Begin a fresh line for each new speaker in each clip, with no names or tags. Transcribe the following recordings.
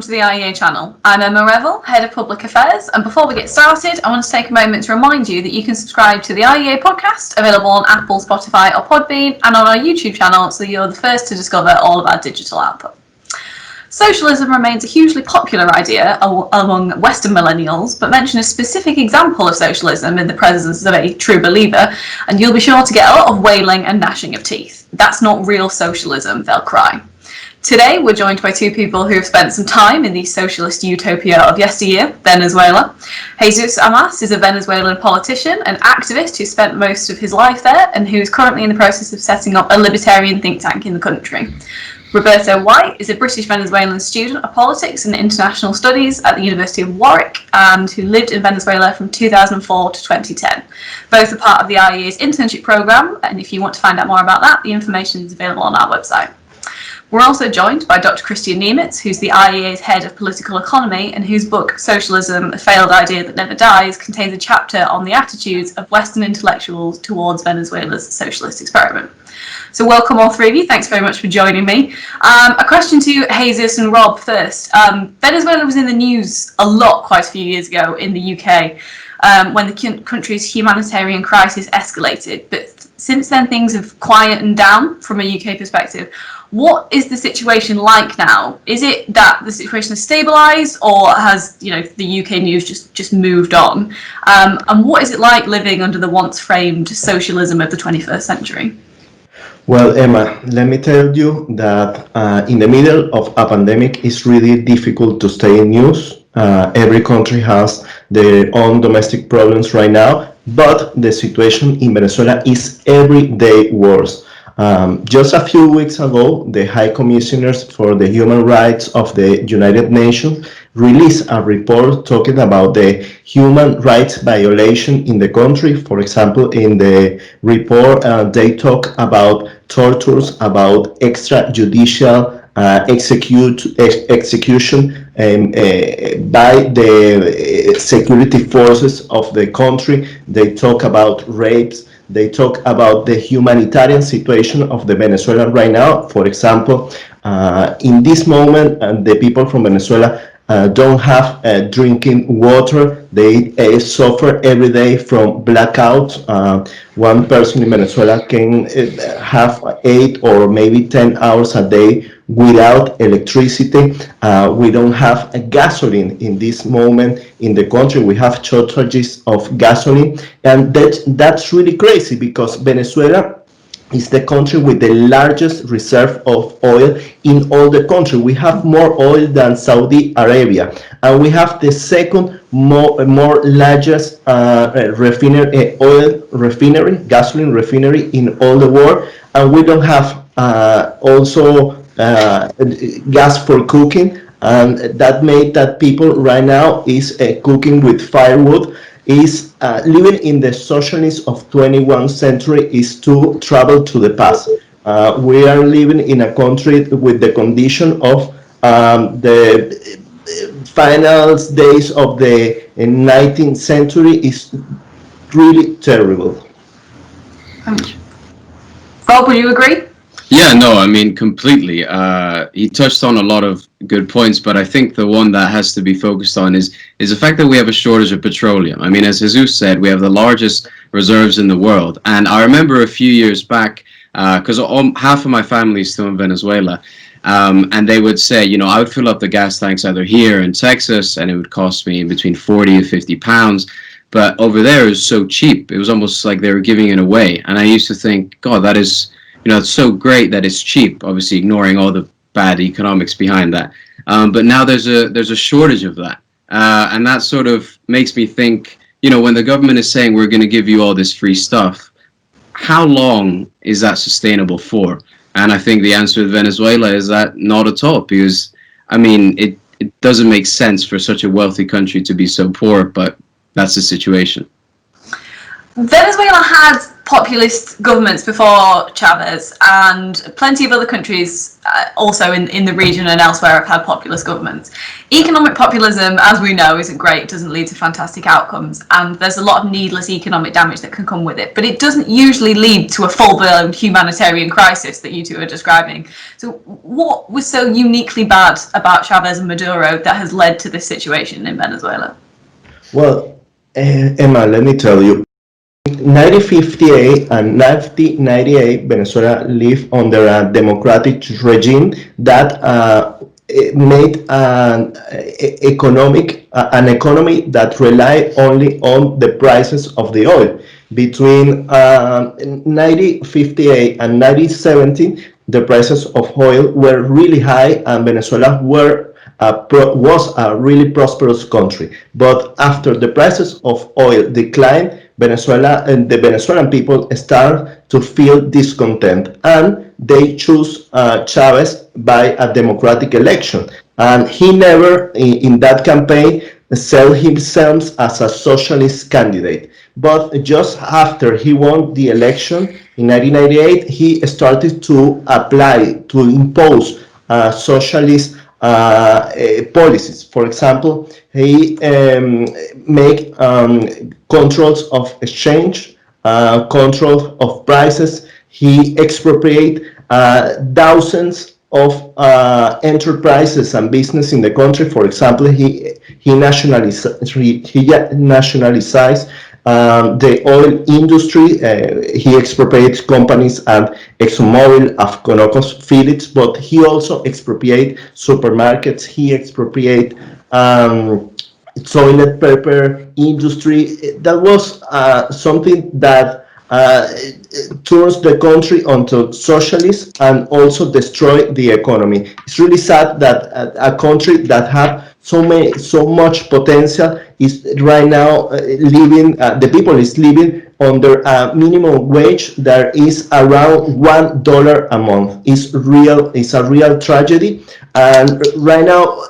to the IEA channel. I'm Emma Revell, Head of Public Affairs, and before we get started, I want to take a moment to remind you that you can subscribe to the IEA podcast, available on Apple, Spotify or Podbean, and on our YouTube channel, so you're the first to discover all of our digital output. Socialism remains a hugely popular idea among Western Millennials, but mention a specific example of socialism in the presence of a true believer, and you'll be sure to get a lot of wailing and gnashing of teeth. That's not real socialism, they'll cry. Today, we're joined by two people who have spent some time in the socialist utopia of yesteryear, Venezuela. Jesus Amas is a Venezuelan politician and activist who spent most of his life there and who is currently in the process of setting up a libertarian think tank in the country. Roberto White is a British Venezuelan student of politics and international studies at the University of Warwick and who lived in Venezuela from 2004 to 2010. Both are part of the IEA's internship programme, and if you want to find out more about that, the information is available on our website. We're also joined by Dr Kristian Niemietz, who's the IEA's head of political economy and whose book, Socialism, A Failed Idea That Never Dies, contains a chapter on the attitudes of Western intellectuals towards Venezuela's socialist experiment. So welcome all three of you. Thanks very much for joining me. A question to Jesus and Rob first. Venezuela was in the news a lot quite a few years ago in the UK when the country's humanitarian crisis escalated, but since then things have quietened down from a UK perspective. What is the situation like now? Is it that the situation has stabilised, or has the UK news just moved on? And what is it like living under the once framed socialism of the 21st century?
Well, Emma, let me tell you that in the middle of a pandemic, it's really difficult to stay in news. Every country has their own domestic problems right now, but the situation in Venezuela is every day worse. Just a few weeks ago, the High Commissioners for the Human Rights of the United Nations released a report talking about the human rights violation in the country. For example, in the report, they talk about tortures, about extrajudicial execution by the security forces of the country. They talk about rapes. They talk about the humanitarian situation of the Venezuela right now. For example, in this moment, the people from Venezuela don't have drinking water. They suffer every day from blackouts. One person in Venezuela can have 8 or maybe 10 hours a day without electricity. We don't have gasoline in this moment in the country. We have shortages of gasoline, and that's really crazy because Venezuela is the country with the largest reserve of oil in all the country. We have more oil than Saudi Arabia, and we have the second more largest gasoline refinery in all the world, and we don't have also gas for cooking, and that made that people right now is cooking with firewood. Is living in the socialism of 21st century is to travel to the past. We are living in a country with the condition of the final days of the 19th century is really terrible.
Rob, would you agree?
Yeah, no, I mean, completely. He touched on a lot of good points, but I think the one that has to be focused on is the fact that we have a shortage of petroleum. I mean, as Jesus said, we have the largest reserves in the world. And I remember a few years back, because half of my family is still in Venezuela, and they would say, I would fill up the gas tanks either here in Texas, and it would cost me between 40 and 50 pounds. But over there, it was so cheap. It was almost like they were giving it away. And I used to think, God, that is... it's so great that it's cheap, obviously ignoring all the bad economics behind that. But now there's a shortage of that. And that sort of makes me think, when the government is saying we're going to give you all this free stuff, how long is that sustainable for? And I think the answer to Venezuela is that not at all, because, I mean, it doesn't make sense for such a wealthy country to be so poor, but that's the situation.
Venezuela had populist governments before Chavez, and plenty of other countries also in the region and elsewhere have had populist governments. Economic populism, as we know, isn't great. It doesn't lead to fantastic outcomes, and there's a lot of needless economic damage that can come with it. But it doesn't usually lead to a full-blown humanitarian crisis that you two are describing. So what was so uniquely bad about Chavez and Maduro that has led to this situation in Venezuela?
Well, Emma, let me tell you, 1958 and 1998, Venezuela lived under a democratic regime that made an economy that relied only on the prices of the oil. Between 1958 and 1970, the prices of oil were really high, and Venezuela was a really prosperous country. But after the prices of oil declined, Venezuela and the Venezuelan people start to feel discontent, and they choose Chavez by a democratic election. And he never, in that campaign, sold himself as a socialist candidate. But just after he won the election in 1998, he started to apply, to impose socialist policies. For example, he make controls of exchange, control of prices. He expropriate thousands of enterprises and business in the country. For example, he nationalized the oil industry. He expropriated companies and ExxonMobil, Conoco's, Phillips, but he also expropriated supermarkets. He expropriated toilet paper industry. That was something that turns the country onto socialist and also destroy the economy. It's really sad that a country that had so much potential is right now living. The people is living under a minimum wage that is around $1 a month. It's a real tragedy, and right now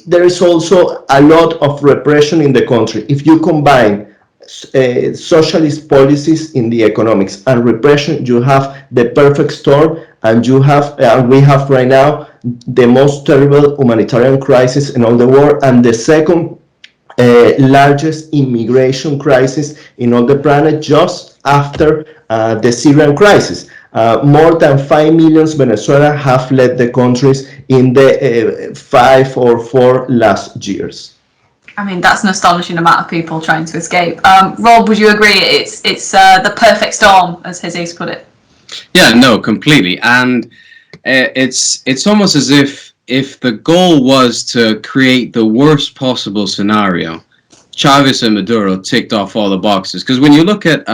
there is also a lot of repression in the country. If you combine socialist policies in the economics and repression, you have the perfect storm, and we have right now the most terrible humanitarian crisis in all the world, and the second largest immigration crisis in all the planet, just after the Syrian crisis. More than 5 million Venezuelans have left the countries in the 5 or 4 last years.
I mean, that's an astonishing amount of people trying to escape. Rob, would you agree it's the perfect storm, as Jesus put it?
Yeah, no, completely. And it's almost as if the goal was to create the worst possible scenario, Chavez and Maduro ticked off all the boxes. Because when you look at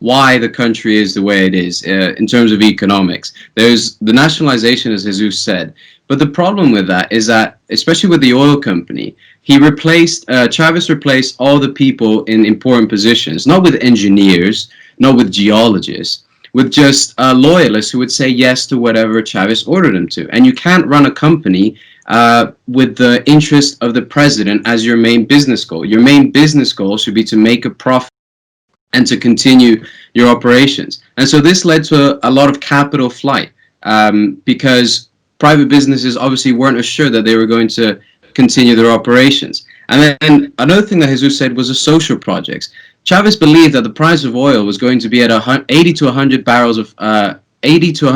why the country is the way it is in terms of economics, there's the nationalization, as Jesus said. But the problem with that is that, especially with the oil company, Chavez replaced all the people in important positions, not with engineers, not with geologists, with just loyalists who would say yes to whatever Chavez ordered them to. And you can't run a company with the interest of the president as your main business goal. Your main business goal should be to make a profit and to continue your operations. And so this led to a lot of capital flight because private businesses obviously weren't assured that they were going to continue their operations. And then another thing that Jesus said was the social projects. Chavez believed that the price of oil was going to be at 80 to 100 barrels of $80 to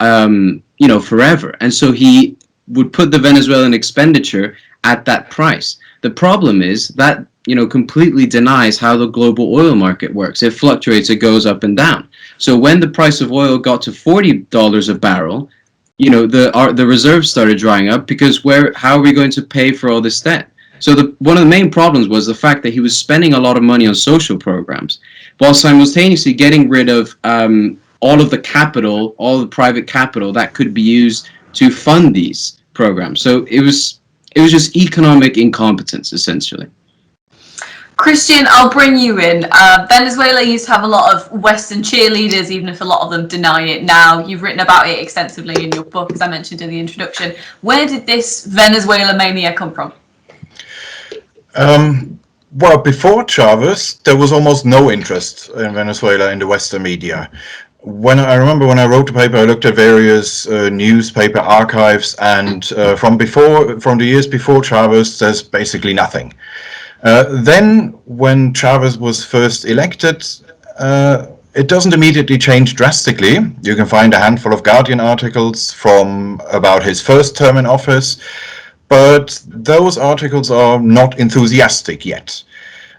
$100, forever. And so he would put the Venezuelan expenditure at that price. The problem is that, completely denies how the global oil market works. It fluctuates, it goes up and down. So when the price of oil got to $40 a barrel, the reserves started drying up because how are we going to pay for all this debt? So one of the main problems was the fact that he was spending a lot of money on social programs while simultaneously getting rid of all of the capital, all the private capital that could be used to fund these programs. So it was just economic incompetence, essentially.
Kristian, I'll bring you in. Venezuela used to have a lot of Western cheerleaders, even if a lot of them deny it now. You've written about it extensively in your book, as I mentioned in the introduction. Where did this Venezuela mania come from?
Well, before Chavez, there was almost no interest in Venezuela in the Western media. I remember when I wrote the paper, I looked at various newspaper archives, and from the years before Chavez, there's basically nothing. Then, when Chavez was first elected, it doesn't immediately change drastically. You can find a handful of Guardian articles from about his first term in office, but those articles are not enthusiastic yet.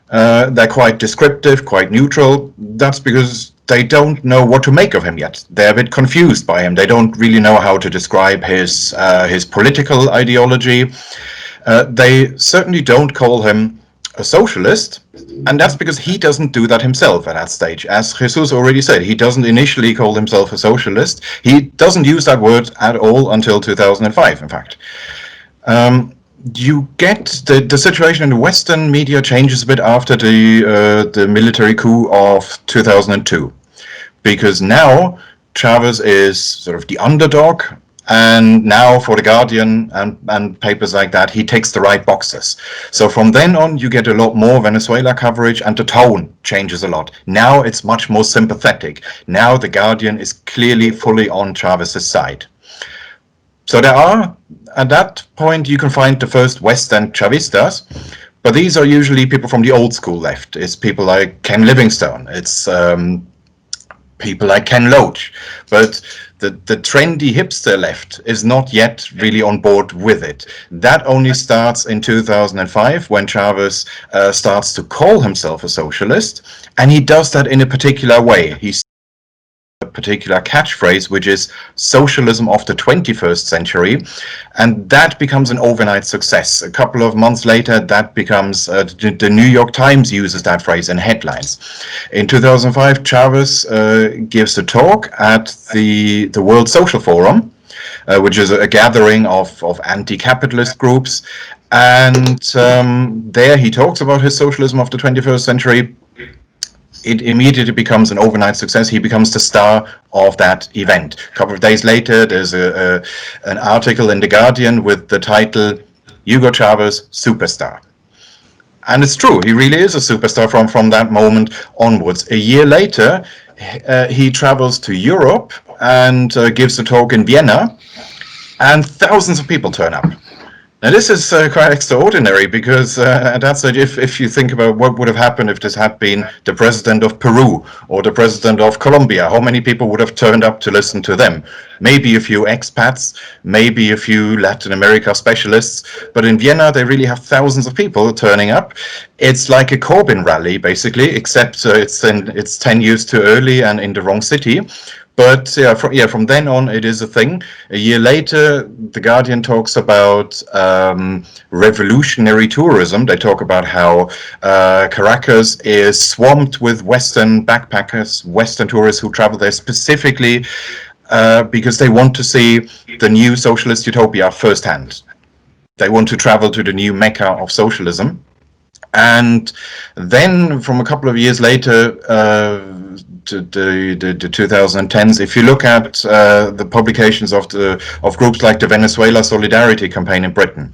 They're quite descriptive, quite neutral. That's because they don't know what to make of him yet. They're a bit confused by him. They don't really know how to describe his political ideology. They certainly don't call him a socialist, and that's because he doesn't do that himself at that stage. As Jesus already said, he doesn't initially call himself a socialist. He doesn't use that word at all until 2005, in fact. You get the situation in the Western media changes a bit after the military coup of 2002, because now Chavez is sort of the underdog, and now for the Guardian and papers like that, he takes the right boxes. So from then on, you get a lot more Venezuela coverage, and the tone changes a lot. Now it's much more sympathetic. Now the Guardian is clearly fully on Chavez's side. So there are, at that point, you can find the first Western Chavistas, but these are usually people from the old school left. It's people like Ken Livingstone. It's people like Ken Loach. But the trendy hipster left is not yet really on board with it. That only starts in 2005 when Chavez starts to call himself a socialist, and he does that in a particular way. He's a particular catchphrase, which is socialism of the 21st century, and that becomes an overnight success. A couple of months later, that becomes the New York Times uses that phrase in headlines. In 2005, Chavez gives a talk at the World Social Forum, which is a gathering of anti-capitalist groups, and there he talks about his socialism of the 21st century. It immediately becomes an overnight success. He becomes the star of that event. A couple of days later, there's an article in The Guardian with the title, Hugo Chavez, Superstar. And it's true, he really is a superstar from that moment onwards. A year later, he travels to Europe and gives a talk in Vienna, and thousands of people turn up. Now, this is quite extraordinary because at that stage, if you think about what would have happened if this had been the president of Peru or the president of Colombia, how many people would have turned up to listen to them? Maybe a few expats, maybe a few Latin America specialists, but in Vienna, they really have thousands of people turning up. It's like a Corbyn rally, basically, except it's 10 years too early and in the wrong city. But from then on, it is a thing. A year later, The Guardian talks about revolutionary tourism. They talk about how Caracas is swamped with Western backpackers, Western tourists who travel there specifically because they want to see the new socialist utopia firsthand. They want to travel to the new mecca of socialism. And then from a couple of years later, to the 2010s, if you look at the publications of groups like the Venezuela Solidarity Campaign in Britain,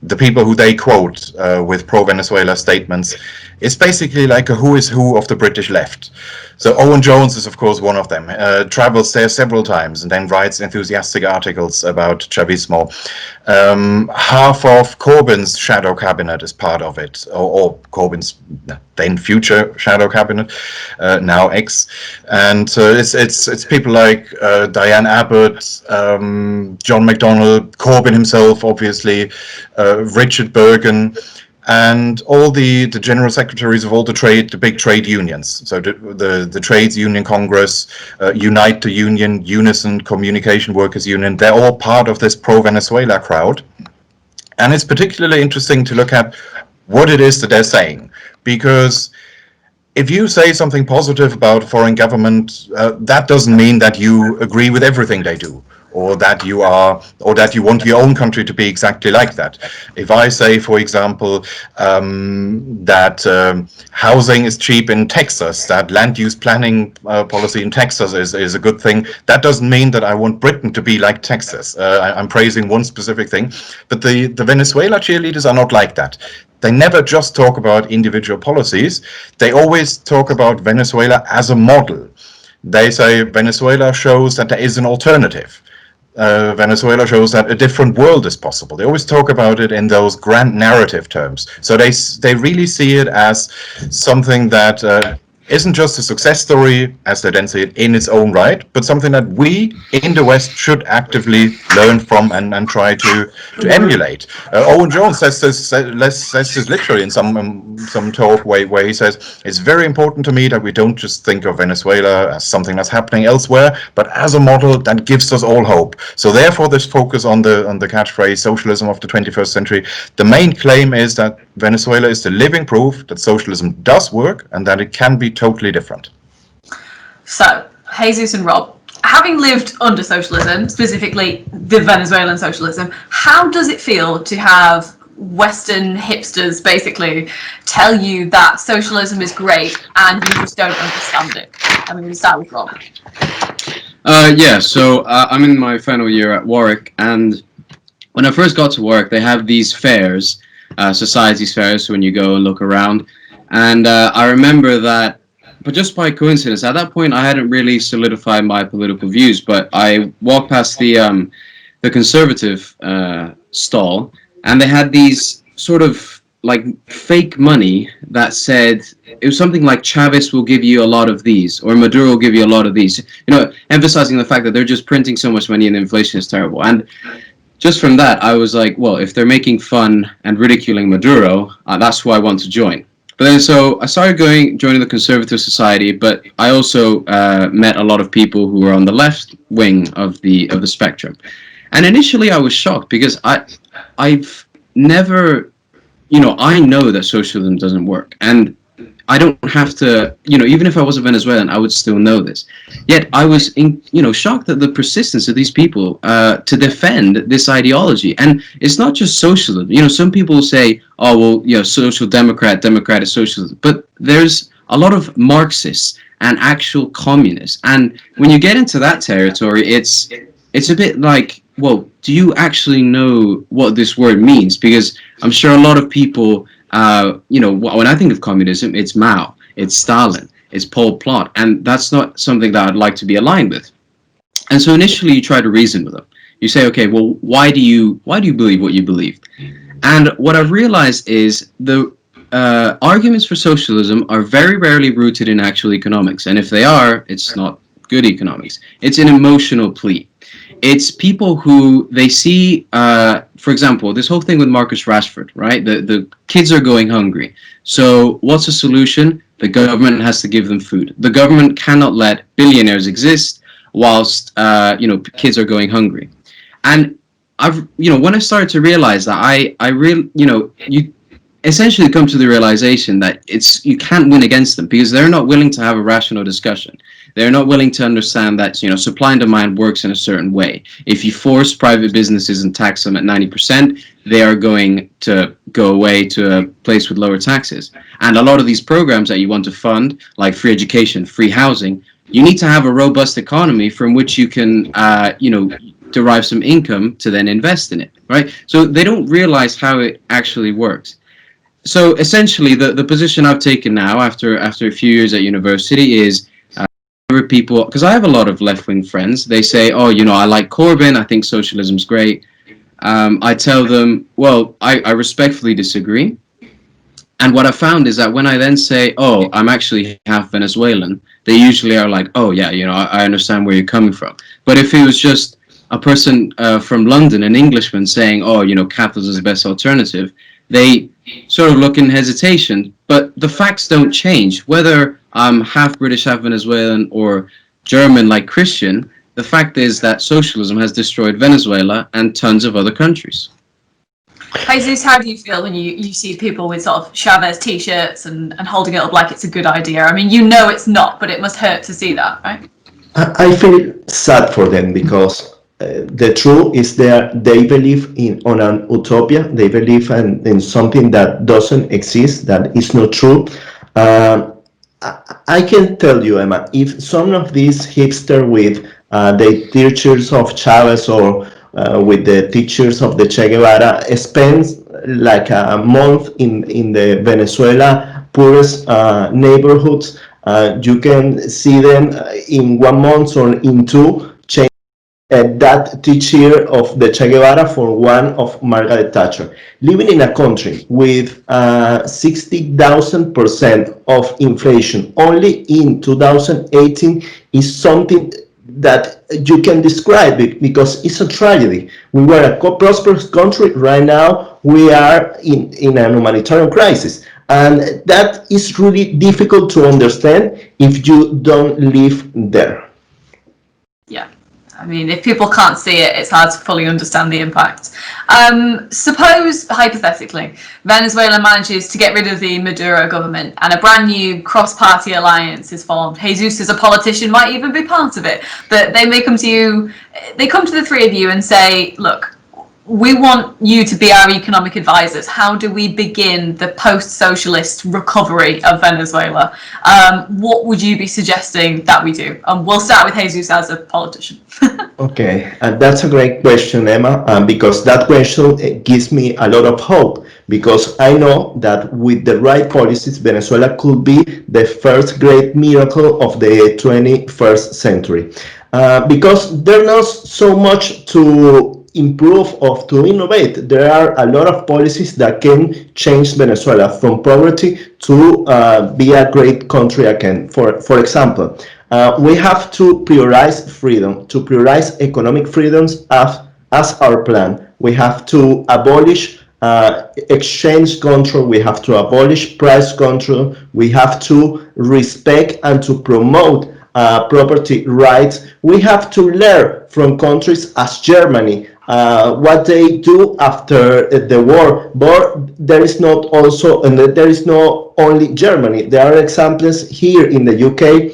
the people who they quote with pro-Venezuela statements, it's basically like a who is who of the British left. So Owen Jones is, of course, one of them. Travels there several times and then writes enthusiastic articles about Chavismo. Half of Corbyn's shadow cabinet is part of it, or Corbyn's then future shadow cabinet, now ex. And it's people like Diane Abbott, John McDonnell, Corbyn himself, obviously, Richard Bergen, and all the general secretaries of all the big trade unions. So the Trades Union Congress, Unite the Union, Unison Communication Workers Union, they're all part of this pro-Venezuela crowd. And it's particularly interesting to look at what it is that they're saying, because if you say something positive about a foreign government, that doesn't mean that you agree with everything they do, or that you want your own country to be exactly like that. If I say, for example, that housing is cheap in Texas, that land use planning policy in Texas is a good thing, that doesn't mean that I want Britain to be like Texas. I'm praising one specific thing, but the Venezuela cheerleaders are not like that. they never just talk about individual policies. They always talk about Venezuela as a model. They say Venezuela shows that there is an alternative. Venezuela shows that a different world is possible. They always talk about it in those grand narrative terms. So they really see it as something that isn't just a success story, as they then see it, in its own right, but something that we in the West should actively learn from and try to emulate. Owen Jones says this literally in some talk where he says, it's very important to me that we don't just think of Venezuela as something that's happening elsewhere, but as a model that gives us all hope. So therefore this focus on the catchphrase socialism of the 21st century, the main claim is that Venezuela is the living proof that socialism does work and that it can be totally different.
So, Jesus and Rob, having lived under socialism, specifically the Venezuelan socialism, how does it feel to have Western hipsters basically tell you that socialism is great and you just don't understand it? I'm going to start with Rob.
So I'm in my final year at Warwick, and when I first got to Warwick, they have these fairs, societies fairs, when you go and look around. And I remember that, but just by coincidence, at that point I hadn't really solidified my political views, but I walked past the conservative stall, and they had these sort of like fake money that said, it was something like Chavez will give you a lot of these, or Maduro will give you a lot of these, emphasizing the fact that they're just printing so much money and inflation is terrible. And just from that, I was like, well, if they're making fun and ridiculing Maduro, that's who I want to join. But then, so I started joining the Conservative Society, but I also met a lot of people who were on the left wing of the spectrum. And initially, I was shocked because I've never, I know that socialism doesn't work, and I don't have to, even if I was a Venezuelan, I would still know this. Yet I was, shocked at the persistence of these people to defend this ideology. And it's not just socialism. Some people say, oh, well, social democratic socialism. But there's a lot of Marxists and actual communists. And when you get into that territory, it's a bit like, well, do you actually know what this word means? Because I'm sure a lot of people, when I think of communism, it's Mao, it's Stalin, it's Pol Pot, and that's not something that I'd like to be aligned with. And so initially you try to reason with them. You say, okay, well, why do you believe what you believe? And what I've realized is the arguments for socialism are very rarely rooted in actual economics. And if they are, it's not good economics. It's an emotional plea. It's people who they see, for example, this whole thing with Marcus Rashford, right? The kids are going hungry. So what's the solution? The government has to give them food. The government cannot let billionaires exist whilst, kids are going hungry. And when I started to realize that, you essentially come to the realization that you can't win against them because they're not willing to have a rational discussion. They're not willing to understand that, supply and demand works in a certain way. If you force private businesses and tax them at 90%, they are going to go away to a place with lower taxes. And a lot of these programs that you want to fund, like free education, free housing, you need to have a robust economy from which you can, derive some income to then invest in it, right? So they don't realize how it actually works. So essentially, the position I've taken now, after a few years at university, is people, because I have a lot of left-wing friends, they say, oh, I like Corbyn, I think socialism's great. I tell them, well, I respectfully disagree. And what I found is that when I then say, oh, I'm actually half Venezuelan, they usually are like, oh, yeah, I understand where you're coming from. But if it was just a person from London, an Englishman, saying, oh, capitalism is the best alternative, they sort of look in hesitation. But the facts don't change. Whether I'm half British, half Venezuelan, or German like Kristian, the fact is that socialism has destroyed Venezuela and tons of other countries.
Jesus, how do you feel when you see people with sort of Chavez t-shirts and holding it up like it's a good idea? I mean, it's not, but it must hurt to see that, right?
I feel sad for them because the truth is that they believe on an utopia. They believe in something that doesn't exist, that is not true. I can tell you, Emma, if some of these hipsters with the teachers of Chavez or with the teachers of the Che Guevara spend like a month in the Venezuela poorest neighborhoods. You can see them in 1 month or in two change that T-shirt of the Che Guevara for one of Margaret Thatcher. Living in a country with 60,000% of inflation only in 2018 is something that you can describe it because it's a tragedy. We were a prosperous country. Right now, we are in a humanitarian crisis. And that is really difficult to understand if you don't live there.
Yeah. I mean, if people can't see it, it's hard to fully understand the impact. Suppose, hypothetically, Venezuela manages to get rid of the Maduro government and a brand new cross-party alliance is formed. Jesus, as a politician, might even be part of it. But they may come to you, they come to the three of you and say, look, we want you to be our economic advisors. How do we begin the post-socialist recovery of Venezuela? What would you be suggesting that we do? We'll start with Jesus as a politician.
Okay, that's a great question, Emma, because that question gives me a lot of hope, because I know that with the right policies, Venezuela could be the first great miracle of the 21st century. Because there's not so much to improve or to innovate. There are a lot of policies that can change Venezuela from poverty to be a great country again. For example, we have to prioritize freedom, to prioritize economic freedoms as our plan. We have to abolish exchange control, we have to abolish price control, we have to respect and to promote property rights. We have to learn from countries as Germany, what they do after the war. But there is not also, and there is not only Germany. There are examples here in the UK,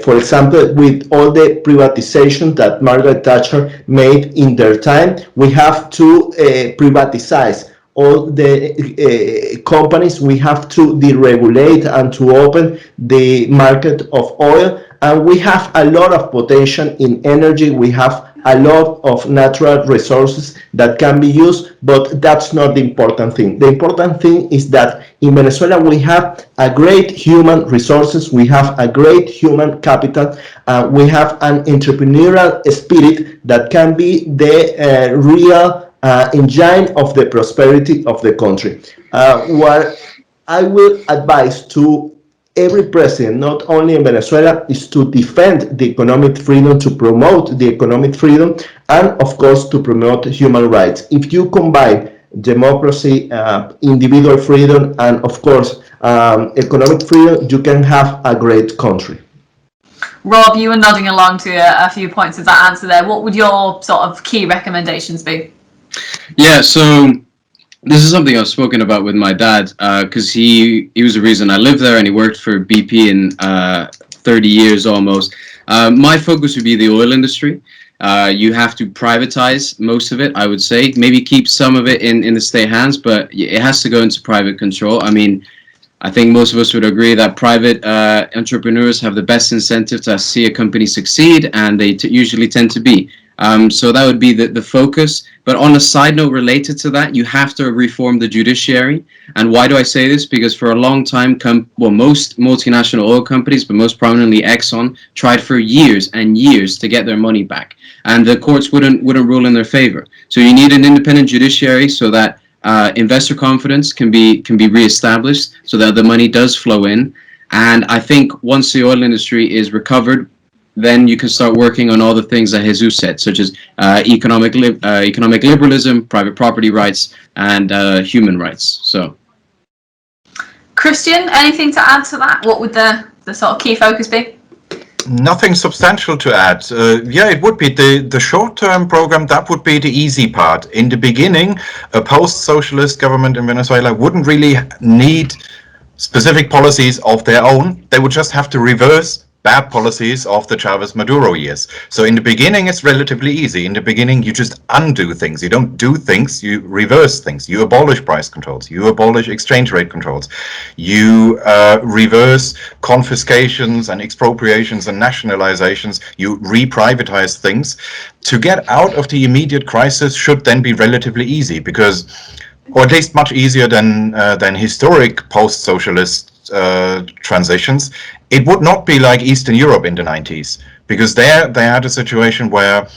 for example, with all the privatization that Margaret Thatcher made in their time. We have to privatize all the companies. We have to deregulate and to open the market of oil. And we have a lot of potential in energy. We have a lot of natural resources that can be used, but that's not the important thing. The important thing is that in Venezuela we have a great human resources, we have a great human capital, we have an entrepreneurial spirit that can be the real engine of the prosperity of the country. What I will advise to every president, not only in Venezuela, is to defend the economic freedom, to promote the economic freedom, and of course to promote human rights. If you combine democracy, individual freedom, and of course economic freedom, you can have a great country.
Rob, you were nodding along to a few points of that answer there. What would your sort of key recommendations be?
Yeah, so this is something I've spoken about with my dad, because he was the reason I lived there, and he worked for BP in 30 years almost. My focus would be the oil industry. You have to privatize most of it, I would say. Maybe keep some of it in the state hands, but it has to go into private control. I mean, I think most of us would agree that private entrepreneurs have the best incentive to see a company succeed, and they usually tend to be. So that would be the focus. But on a side note related to that, you have to reform the judiciary. And why do I say this? Because for a long time, most multinational oil companies, but most prominently Exxon, tried for years and years to get their money back, and the courts wouldn't rule in their favor. So you need an independent judiciary so that investor confidence can be reestablished, so that the money does flow in. And I think once the oil industry is recovered, then you can start working on all the things that Jesus said, such as economic liberalism, private property rights, and human rights. So,
Kristian, anything to add to that? What would the sort of key focus be?
Nothing substantial to add. Yeah, it would be the short-term program. That would be the easy part. In the beginning, a post-socialist government in Venezuela wouldn't really need specific policies of their own. They would just have to reverse bad policies of the Chavez-Maduro years. So in the beginning, it's relatively easy. In the beginning, you just undo things. You don't do things, you reverse things. You abolish price controls. You abolish exchange rate controls. You reverse confiscations and expropriations and nationalizations. You re-privatize things. To get out of the immediate crisis should then be relatively easy, because or at least much easier than historic post-socialist transitions. It would not be like Eastern Europe in the 90s, because there they had a situation where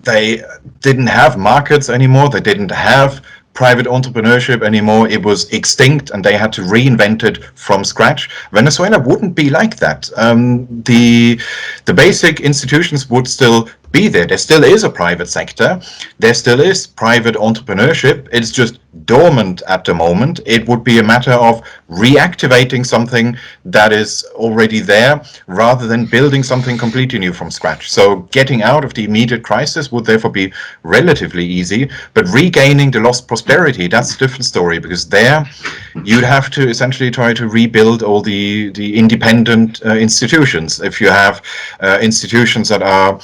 they didn't have markets anymore, they didn't have private entrepreneurship anymore, it was extinct and they had to reinvent it from scratch. Venezuela wouldn't be like that. The basic institutions would still be there. There still is a private sector, there still is private entrepreneurship, it's just dormant at the moment. It would be a matter of reactivating something that is already there rather than building something completely new from scratch. So getting out of the immediate crisis would therefore be relatively easy, but regaining the lost prosperity, that's a different story, because there you'd have to essentially try to rebuild all the independent institutions. If you have institutions that are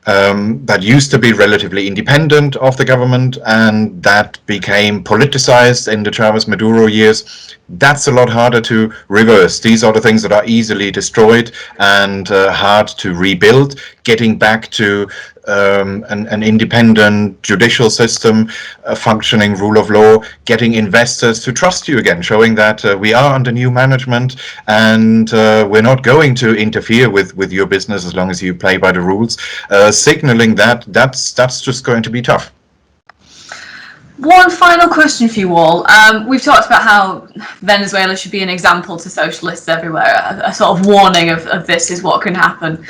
that used to be relatively independent of the government and that became politicized in the Chavez Maduro years, that's a lot harder to reverse. These are the things that are easily destroyed and hard to rebuild. Getting back to an independent judicial system, a functioning rule of law, getting investors to trust you again, showing that we are under new management and we're not going to interfere with your business as long as you play by the rules. Signaling that's just going to be tough.
One final question for you all. We've talked about how Venezuela should be an example to socialists everywhere, a sort of warning of this is what can happen.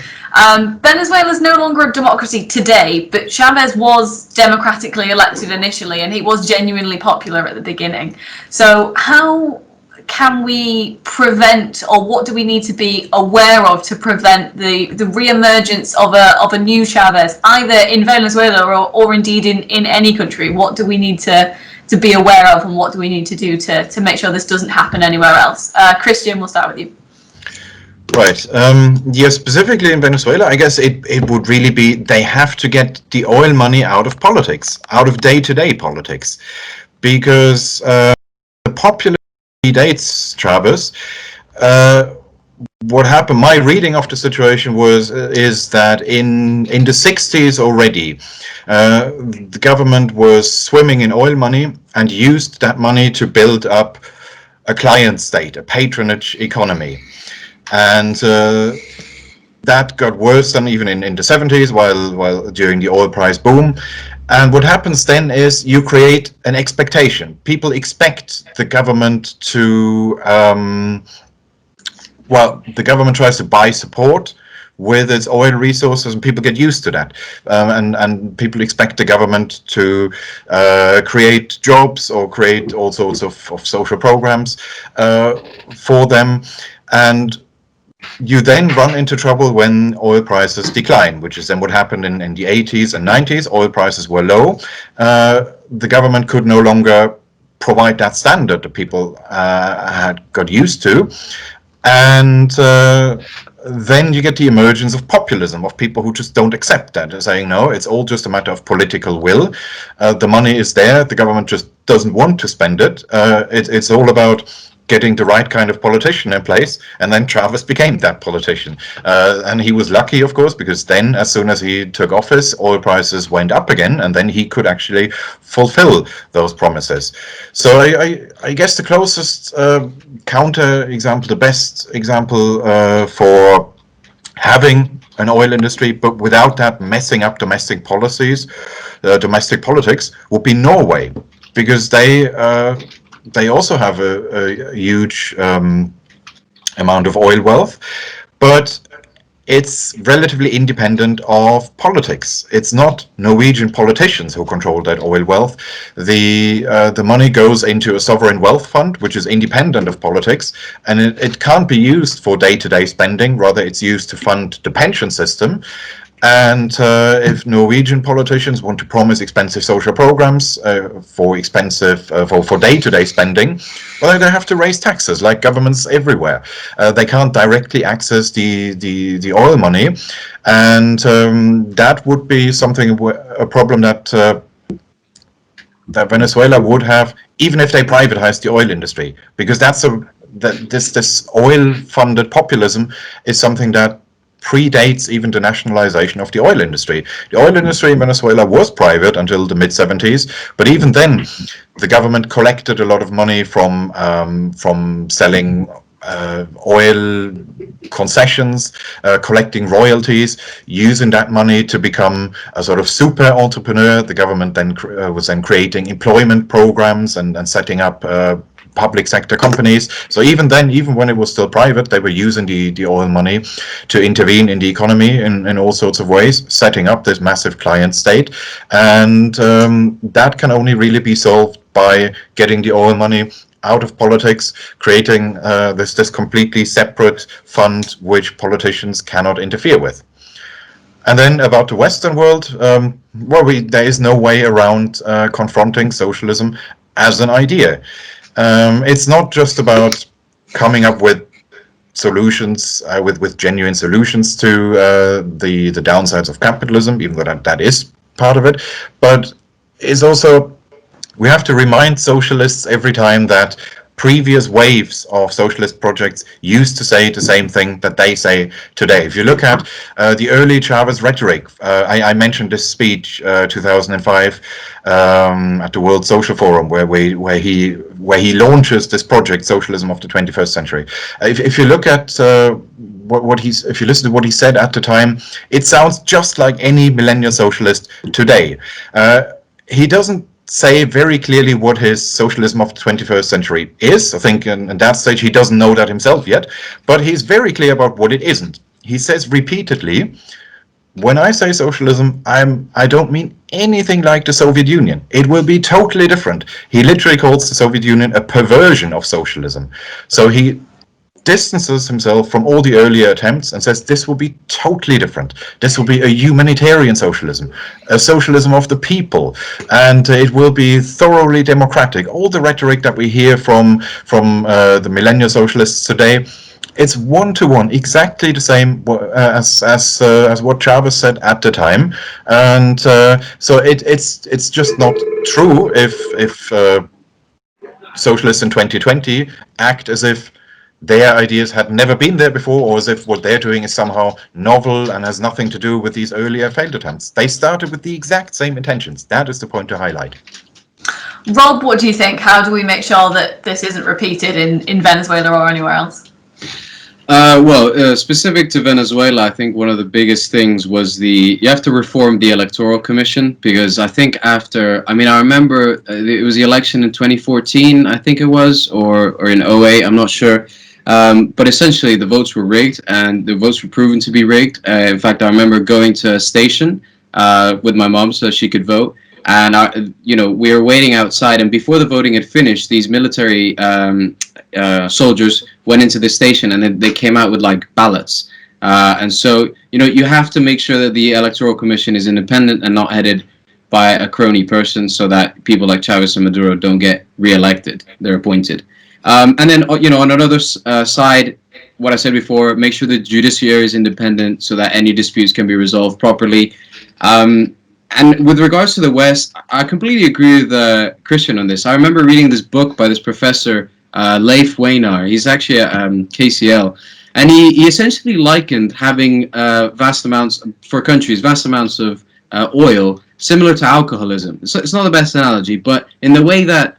Venezuela is no longer a democracy today, but Chavez was democratically elected initially, and he was genuinely popular at the beginning. So how can we prevent, or what do we need to be aware of to prevent the re-emergence of a new Chavez, either in Venezuela or indeed in any country? What do we need to be aware of, and what do we need to do to make sure this doesn't happen anywhere else? Kristian, we'll start with you.
Right. Yeah, specifically in Venezuela, I guess it would really be they have to get the oil money out of politics, out of day-to-day politics, because the popular dates Chavez. What happened, my reading of the situation is that in the 60s already, the government was swimming in oil money and used that money to build up a client state, a patronage economy. And that got worse than even in the 70s, while during the oil price boom. And what happens then is you create an expectation. People expect the government to, the government tries to buy support with its oil resources, and people get used to that. And people expect the government to create jobs or create all sorts of social programs for them. And you then run into trouble when oil prices decline, which is then what happened in the 80s and 90s. Oil prices were low. The government could no longer provide that standard that people had got used to. And then you get the emergence of populism, of people who just don't accept that, and saying, no, it's all just a matter of political will. The money is there. The government just doesn't want to spend it. It's all about getting the right kind of politician in place, and then Chavez became that politician. And he was lucky, of course, because then as soon as he took office, oil prices went up again, and then he could actually fulfill those promises. So I guess the closest counter example, the best example for having an oil industry, but without that messing up domestic policies, domestic politics, would be Norway, because they also have a huge amount of oil wealth, but it's relatively independent of politics. It's not Norwegian politicians who control that oil wealth. The money goes into a sovereign wealth fund, which is independent of politics, and it can't be used for day-to-day spending. Rather, it's used to fund the pension system. And if Norwegian politicians want to promise expensive social programs for day-to-day spending, well, they have to raise taxes like governments everywhere. They can't directly access the oil money, and that would be a problem that Venezuela would have, even if they privatized the oil industry, because this oil-funded populism is something that predates even the nationalization of the oil industry. The oil industry in Venezuela was private until the mid-70s, but even then, the government collected a lot of money from selling oil concessions, collecting royalties, using that money to become a sort of super entrepreneur. The government then was then creating employment programs and setting up public sector companies. So even then, even when it was still private, they were using the oil money to intervene in the economy in all sorts of ways, setting up this massive client state. And that can only really be solved by getting the oil money out of politics, creating this completely separate fund which politicians cannot interfere with. And then about the Western world, there is no way around confronting socialism as an idea. It's not just about coming up with solutions, with genuine solutions to the downsides of capitalism, even though that is part of it, but it's also, we have to remind socialists every time that previous waves of socialist projects used to say the same thing that they say today. If you look at the early Chavez rhetoric, I mentioned this speech 2005 at the World Social Forum, where he launches this project, Socialism of the 21st Century. If you look at if you listen to what he said at the time, it sounds just like any millennial socialist today. He doesn't say very clearly what his socialism of the 21st century is. I think in that stage he doesn't know that himself yet, but he's very clear about what it isn't. He says repeatedly, when I say socialism, I don't mean anything like the Soviet Union. It will be totally different. He literally calls the Soviet Union a perversion of socialism. So he distances himself from all the earlier attempts and says this will be totally different. This will be a humanitarian socialism, a socialism of the people, and it will be thoroughly democratic. All the rhetoric that we hear from the millennial socialists today, it's one-to-one, exactly the same as what Chavez said at the time, and so it's just not true if socialists in 2020 act as if their ideas had never been there before, or as if what they're doing is somehow novel and has nothing to do with these earlier failed attempts. They started with the exact same intentions. That is the point to highlight.
Rob, what do you think? How do we make sure that this isn't repeated in Venezuela or anywhere else?
Specific to Venezuela, I think one of the biggest things was you have to reform the Electoral Commission, because I think I remember it was the election in 2014, I think it was, or in 08, I'm not sure. But essentially the votes were rigged, and the votes were proven to be rigged. In fact, I remember going to a station with my mom so she could vote, and we were waiting outside, and before the voting had finished, these military soldiers went into the station, and then they came out with like ballots. And so you have to make sure that the Electoral Commission is independent and not headed by a crony person, so that people like Chavez and Maduro don't get re-elected. They're appointed. And then, on another side, what I said before, make sure the judiciary is independent so that any disputes can be resolved properly. And with regards to the West, I completely agree with Kristian on this. I remember reading this book by this professor, Leif Weinar. He's actually at KCL. And he essentially likened having vast amounts of oil, similar to alcoholism. So it's not the best analogy, but in the way that,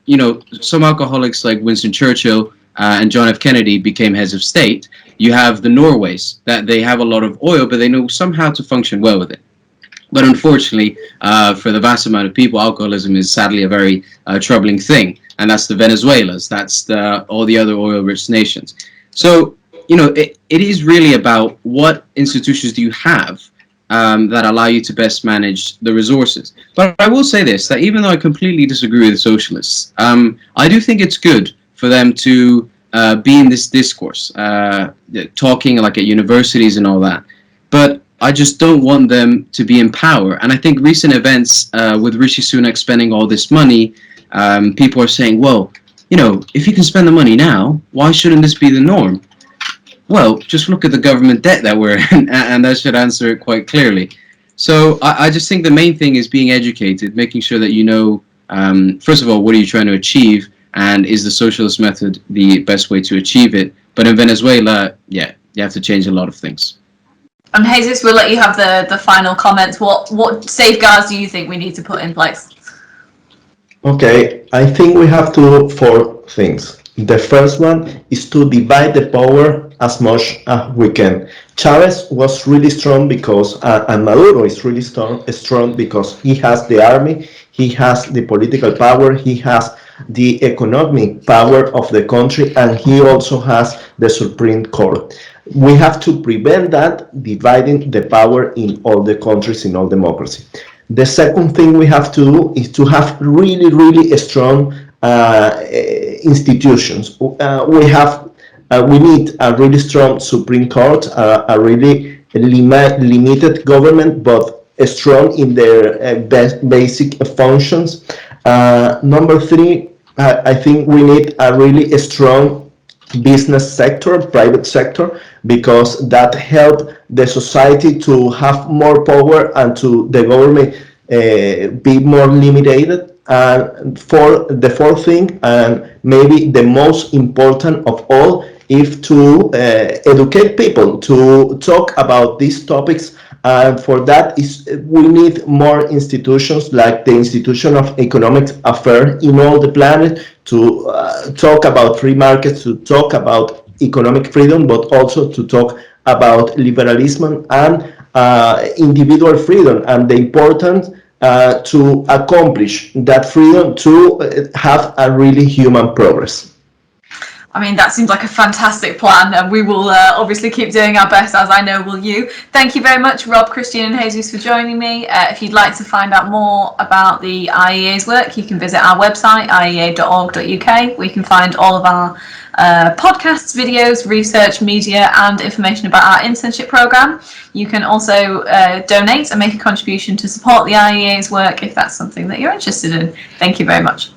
some alcoholics like Winston Churchill and John F. Kennedy became heads of state, you have the Norways, that they have a lot of oil, but they know somehow to function well with it. But unfortunately, for the vast amount of people, alcoholism is sadly a very troubling thing. And that's the Venezuelas, that's all the other oil-rich nations. So, it is really about what institutions do you have that allow you to best manage the resources. But I will say this, that even though I completely disagree with socialists, I do think it's good for them to be in this discourse, talking like at universities and all that. But I just don't want them to be in power. And I think recent events with Rishi Sunak spending all this money, people are saying, well, if you can spend the money now, why shouldn't this be the norm? Well, just look at the government debt that we're in, and that should answer it quite clearly. So I just think the main thing is being educated, making sure that first of all, what are you trying to achieve, and is the socialist method the best way to achieve it? But in Venezuela, yeah, you have to change a lot of things.
And Jesus, we'll let you have the final comments. What safeguards do you think we need to put in place?
Okay, I think we have to do 4 things. The first one is to divide the power as much as we can. Chavez was really strong because, and Maduro is really strong because he has the army, he has the political power, he has the economic power of the country, and he also has the Supreme Court. We have to prevent that dividing the power in all the countries, in all democracy. The second thing we have to do is to have really, really strong institutions. We need a really strong Supreme Court, a really limited government, but strong in their basic functions. Number 3, I think we need a really strong business sector, private sector, because that help the society to have more power and to the government be more limited. And for the 4th thing, and maybe the most important of all, is to educate people to talk about these topics. And for that we need more institutions like the Institution of Economic Affairs in all the planet to talk about free markets, to talk about economic freedom, but also to talk about liberalism and individual freedom, and the importance to accomplish that freedom to have a really human progress.
I mean, that seems like a fantastic plan, and we will obviously keep doing our best, as I know will you. Thank you very much, Rob, Kristian and Jesus, for joining me. If you'd like to find out more about the IEA's work, you can visit our website, iea.org.uk, where you can find all of our podcasts, videos, research, media, and information about our internship programme. You can also donate and make a contribution to support the IEA's work if that's something that you're interested in. Thank you very much.